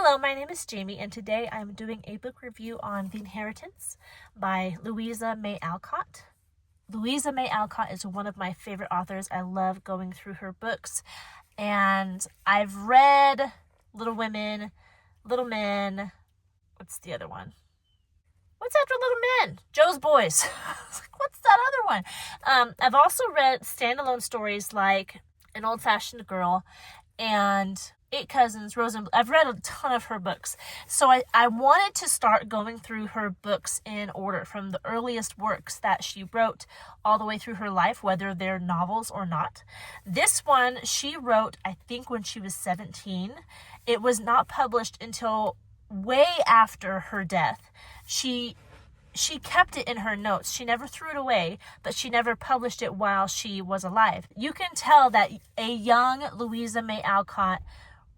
Hello, my name is Jamie, and today I'm doing a book review on The Inheritance by Louisa May Alcott. Louisa May Alcott is one of my favorite authors. I love going through her books, and I've read Little Women, Little Men, what's the other one? What's after Little Men? Joe's Boys. What's that other one? I've also read standalone stories like An Old-Fashioned Girl and Eight Cousins, Rose and Blue. I've read a ton of her books. So I wanted to start going through her books in order from the earliest works that she wrote all the way through her life, whether they're novels or not. This one she wrote, I think, when she was 17. It was not published until way after her death. She kept it in her notes. She never threw it away, but she never published it while she was alive. You can tell that a young Louisa May Alcott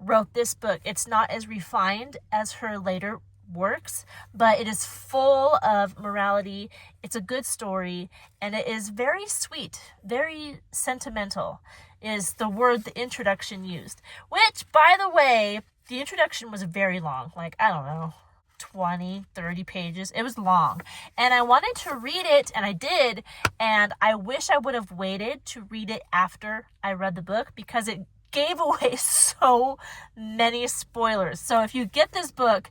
wrote this book. It's not as refined as her later works, but it is full of morality. It's a good story, and it is very sweet, very sentimental is the word the introduction used, which, by the way, the introduction was very long. Like, I don't know, 20, 30 pages. It was long. And I wanted to read it, and I did, and I wish I would have waited to read it after I read the book because it gave away so many spoilers. So if you get this book,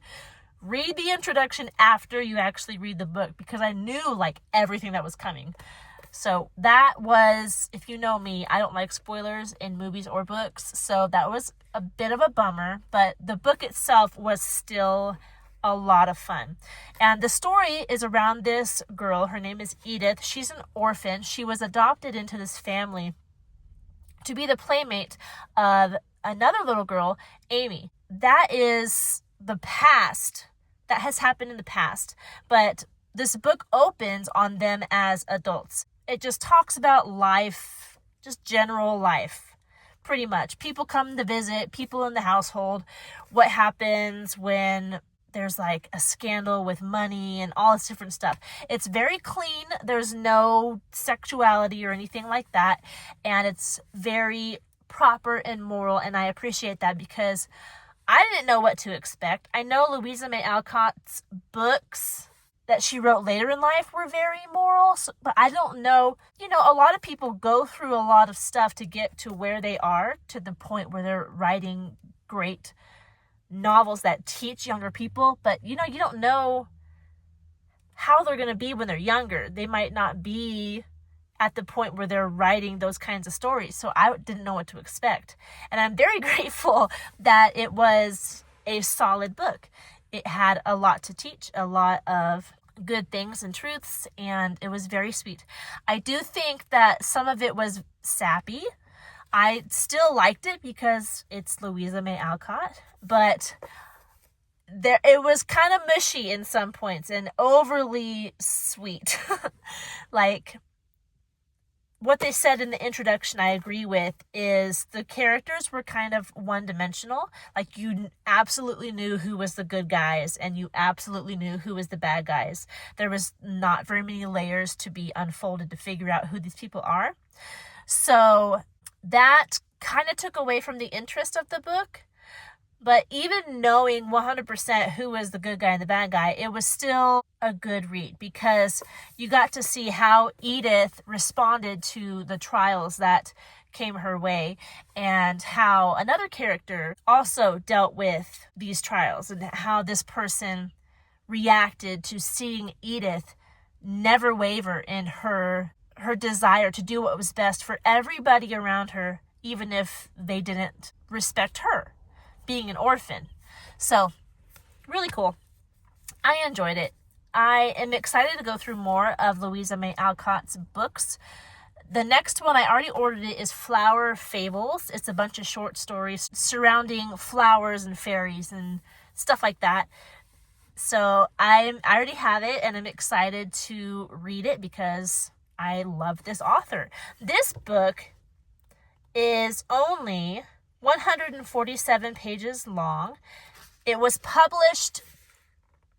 read the introduction after you actually read the book because I knew like everything that was coming. So that was, if you know me, I don't like spoilers in movies or books. So that was a bit of a bummer, but the book itself was still a lot of fun. And the story is around this girl. Her name is Edith. She's an orphan. She was adopted into this family to be the playmate of another little girl, Amy. That is the past. That has happened in the past. But this book opens on them as adults. It just talks about life, just general life, pretty much. People come to visit, people in the household, what happens when there's like a scandal with money and all this different stuff. It's very clean. There's no sexuality or anything like that. And it's very proper and moral. And I appreciate that because I didn't know what to expect. I know Louisa May Alcott's books that she wrote later in life were very moral, but I don't know. You know, a lot of people go through a lot of stuff to get to where they are, to the point where they're writing great novels that teach younger people, but you don't know how they're going to be when they're younger. They might not be at the point where they're writing those kinds of stories, so I didn't know what to expect. And I'm very grateful that it was a solid book. It had a lot to teach, a lot of good things and truths, and it was very sweet. I do think that some of it was sappy. I still liked it because it's Louisa May Alcott, but it was kind of mushy in some points and overly sweet. Like, what they said in the introduction I agree with is the characters were kind of one-dimensional. Like, you absolutely knew who was the good guys and you absolutely knew who was the bad guys. There was not very many layers to be unfolded to figure out who these people are. So that kind of took away from the interest of the book. But even knowing 100% who was the good guy and the bad guy, it was still a good read because you got to see how Edith responded to the trials that came her way and how another character also dealt with these trials and how this person reacted to seeing Edith never waver in her desire to do what was best for everybody around her, even if they didn't respect her, being an orphan. So, really cool. I enjoyed it. I am excited to go through more of Louisa May Alcott's books. The next one, I already ordered it, is Flower Fables. It's a bunch of short stories surrounding flowers and fairies and stuff like that. So, I already have it, and I'm excited to read it because I love this author. This book is only 147 pages long. It was published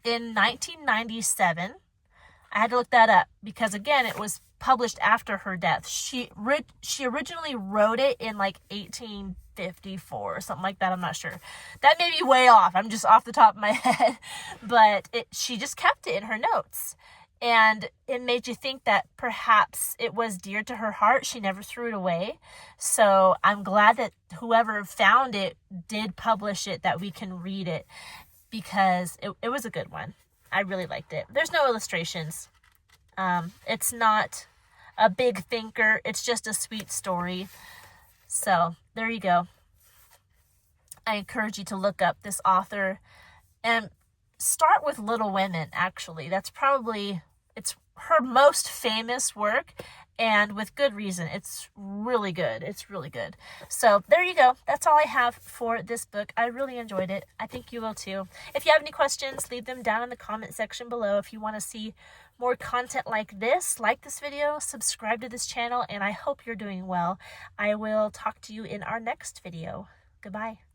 in 1997. I had to look that up because, again, it was published after her death. She originally wrote it in like 1854 or something like that. I'm not sure. That may be way off. I'm just off the top of my head. But she just kept it in her notes. And it made you think that perhaps it was dear to her heart. She never threw it away. So I'm glad that whoever found it did publish it, that we can read it, because it was a good one. I really liked it. There's no illustrations. It's not a big thinker. It's just a sweet story. So there you go. I encourage you to look up this author and start with Little Women, actually. It's her most famous work, and with good reason. It's really good. It's really good. So there you go. That's all I have for this book. I really enjoyed it. I think you will too. If you have any questions, leave them down in the comment section below. If you want to see more content like this video, subscribe to this channel, and I hope you're doing well. I will talk to you in our next video. Goodbye.